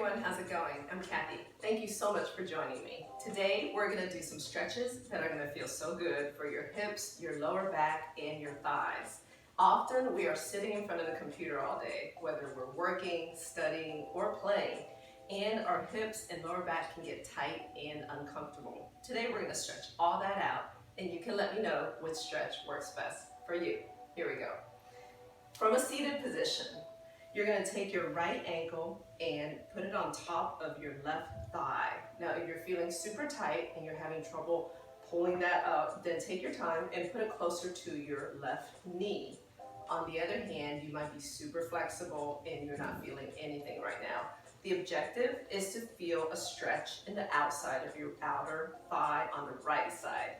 everyone, how's it going? I'm Kathy. Thank you so much for joining me. Today we're going to do some stretches that are going to feel so good for your hips, your lower back, and your thighs. Often we are sitting in front of the computer all day, whether we're working, studying, or playing, and our hips and lower back can get tight and uncomfortable. Today we're going to stretch all that out, and you can let me know which stretch works best for you. Here we go. From a seated position, you're going to take your right ankle and put it on top of your left thigh. Now, if you're feeling super tight and you're having trouble pulling that up, then take your time and put it closer to your left knee. On the other hand, you might be super flexible and you're not feeling anything right now. The objective is to feel a stretch in the outside of your outer thigh on the right side.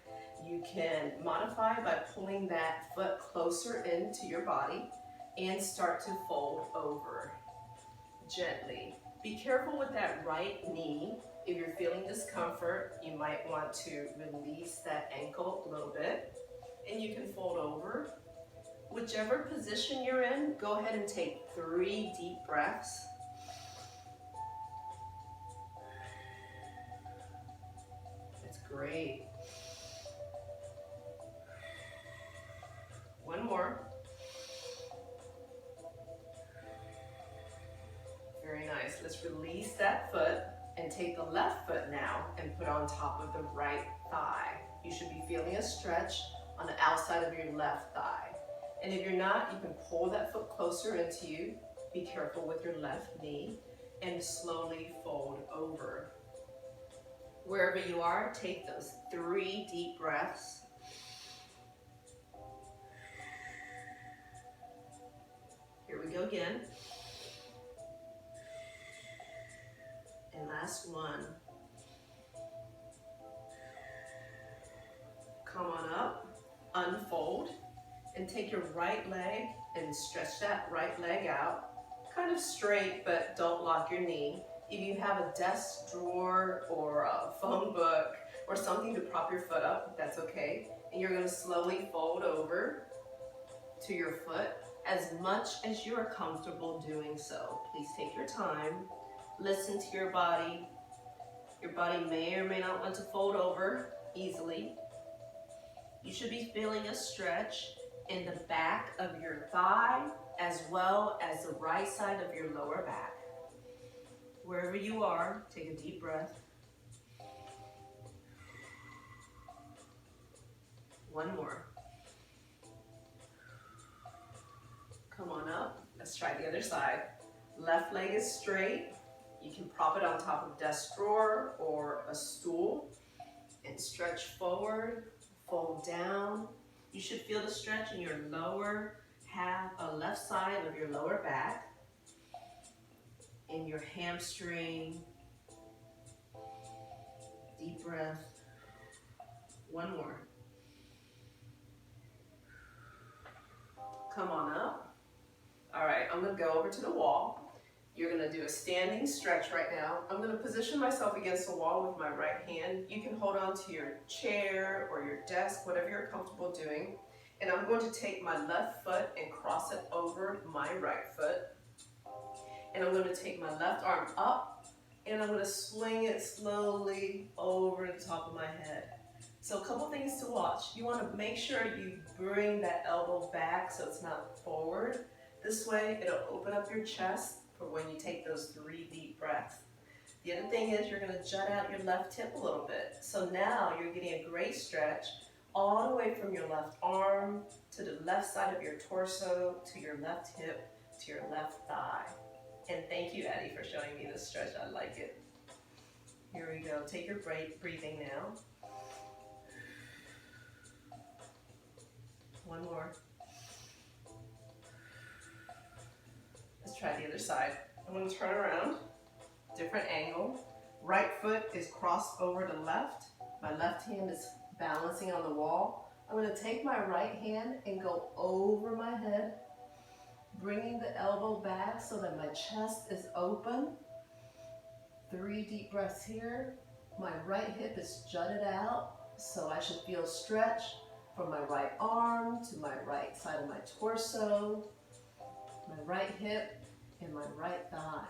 You can modify by pulling that foot closer into your body and start to fold over gently. Be careful with that right knee. If you're feeling discomfort, you might want to release that ankle a little bit, and you can fold over. Whichever position you're in, go ahead and take 3 deep breaths. That's great. One more. Very nice. Let's release that foot and take the left foot now and put on top of the right thigh. You should be feeling a stretch on the outside of your left thigh. And if you're not, you can pull that foot closer into you. Be careful with your left knee and slowly fold over. Wherever you are, take those 3 deep breaths. Here we go again. And last one. Come on up, unfold, and take your right leg and stretch that right leg out. Kind of straight, but don't lock your knee. If you have a desk drawer or a phone book or something to prop your foot up, that's okay. And you're gonna slowly fold over to your foot as much as you are comfortable doing so. Please take your time. Listen to your body. Your body may or may not want to fold over easily. You should be feeling a stretch in the back of your thigh as well as the right side of your lower back. Wherever you are, take a deep breath. One more. Come on up. Let's try the other side. Left leg is straight. You can prop it on top of a desk drawer or a stool and stretch forward, fold down. You should feel the stretch in your lower half, left side of your lower back, in your hamstring. Deep breath. One more. Come on up. All right, I'm gonna go over to the wall. You're gonna do a standing stretch right now. I'm gonna position myself against the wall with my right hand. You can hold on to your chair or your desk, whatever you're comfortable doing. And I'm going to take my left foot and cross it over my right foot. And I'm gonna take my left arm up and I'm gonna swing it slowly over the top of my head. So a couple things to watch. You wanna make sure you bring that elbow back so it's not forward. This way, it'll open up your chest for when you take those 3 deep breaths. The other thing is you're gonna jut out your left hip a little bit. So now you're getting a great stretch all the way from your left arm to the left side of your torso, to your left hip, to your left thigh. And thank you, Eddie, for showing me this stretch. I like it. Here we go. Take your breathing now. One more. Let's try the other side. I'm going to turn around, different angle. Right foot is crossed over to left. My left hand is balancing on the wall. I'm going to take my right hand and go over my head, bringing the elbow back so that my chest is open. 3 deep breaths here. My right hip is jutted out, so I should feel stretch from my right arm to my right side of my torso, my right hip, and my right thigh.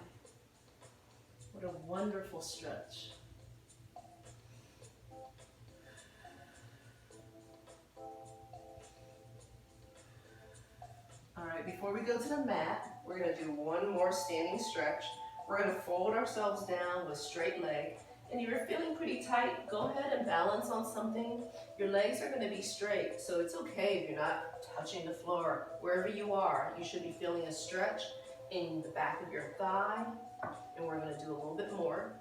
What a wonderful stretch. All right, before we go to the mat, we're gonna do one more standing stretch. We're gonna fold ourselves down with straight leg. And if you're feeling pretty tight, go ahead and balance on something. Your legs are gonna be straight, so it's okay if you're not touching the floor. Wherever you are, you should be feeling a stretch in the back of your thigh. And we're gonna do a little bit more.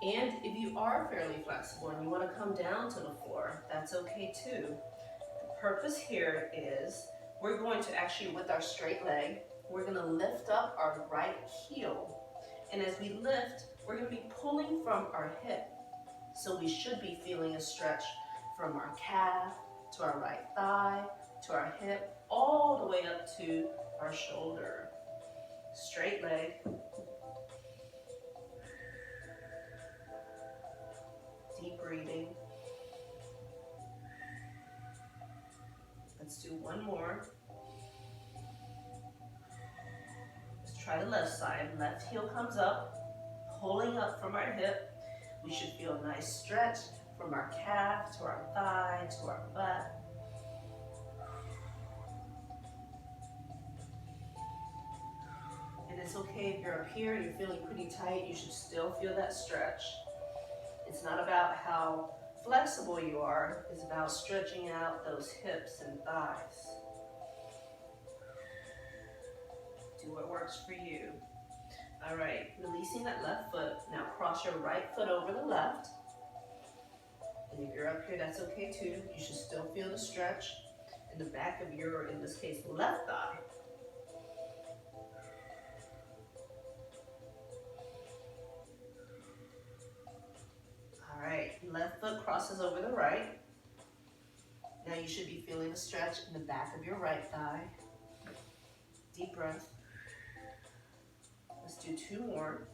And if you are fairly flexible and you wanna come down to the floor, that's okay too. The purpose here is we're going to actually, with our straight leg, we're gonna lift up our right heel. And as we lift, we're gonna be pulling from our hip. So we should be feeling a stretch from our calf to our right thigh, to our hip, all the way up to our shoulder. Straight leg. Deep breathing. Let's do one more. Let's try the left side. Left heel comes up, pulling up from our hip. We should feel a nice stretch from our calf to our thigh to our butt. And it's okay if you're up here and you're feeling pretty tight, you should still feel that stretch. It's not about how flexible you are, it's about stretching out those hips and thighs. Do what works for you. All right, releasing that left foot. Now cross your right foot over the left. And if you're up here, that's okay too. You should still feel the stretch in the back of your, in this case, left thigh. All right, left foot crosses over the right. Now you should be feeling a stretch in the back of your right thigh. Deep breath. Let's do two more.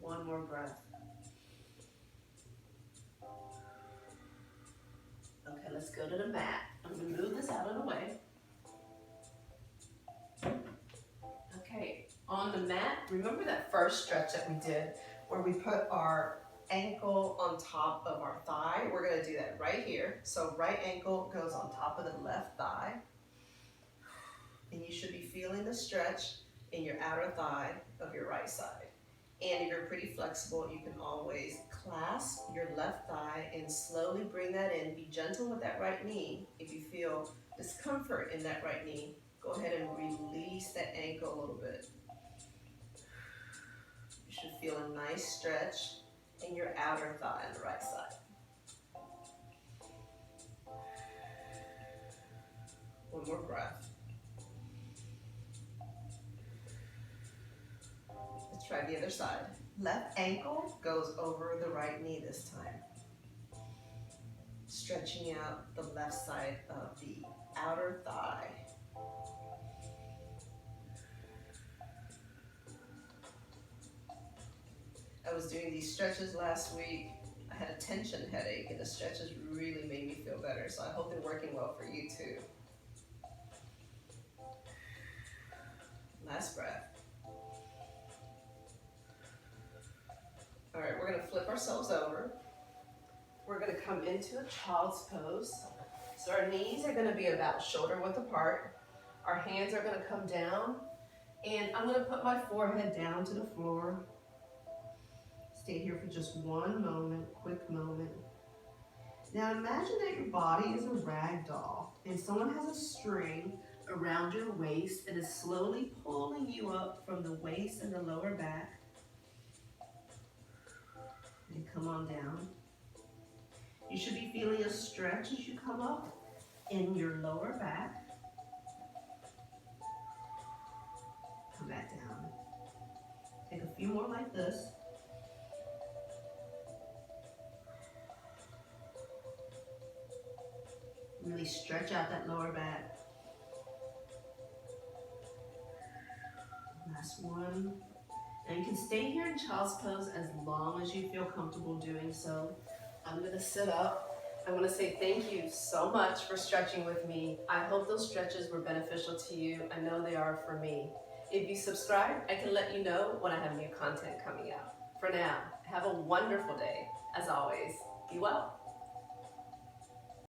One more breath. Okay, let's go to the mat. I'm gonna move this out of the way. Okay, on the mat, remember that first stretch that we did where we put our ankle on top of our thigh? We're gonna do that right here. So right ankle goes on top of the left thigh. And you should be feeling the stretch in your outer thigh of your right side. And if you're pretty flexible, you can always clasp your left thigh and slowly bring that in. Be gentle with that right knee. If you feel discomfort in that right knee, go ahead and release that ankle a little bit. You should feel a nice stretch in your outer thigh on the right side. One more breath. Let's try the other side. Left ankle goes over the right knee this time. Stretching out the left side of the outer thigh. I was doing these stretches last week. I had a tension headache and the stretches really made me feel better. So I hope they're working well for you too. Last breath. All right, we're gonna flip ourselves over. We're gonna come into a child's pose. So our knees are gonna be about shoulder width apart. Our hands are gonna come down. And I'm gonna put my forehead down to the floor. Stay here for just one moment, quick moment. Now imagine that your body is a rag doll and someone has a string around your waist and is slowly pulling you up from the waist and the lower back. And come on down. You should be feeling a stretch as you come up in your lower back. Come back down. Take a few more like this. Really stretch out that lower back. Last one. Now you can stay here in child's pose as long as you feel comfortable doing so. I'm gonna sit up. I wanna say thank you so much for stretching with me. I hope those stretches were beneficial to you. I know they are for me. If you subscribe, I can let you know when I have new content coming out. For now, have a wonderful day. As always, be well.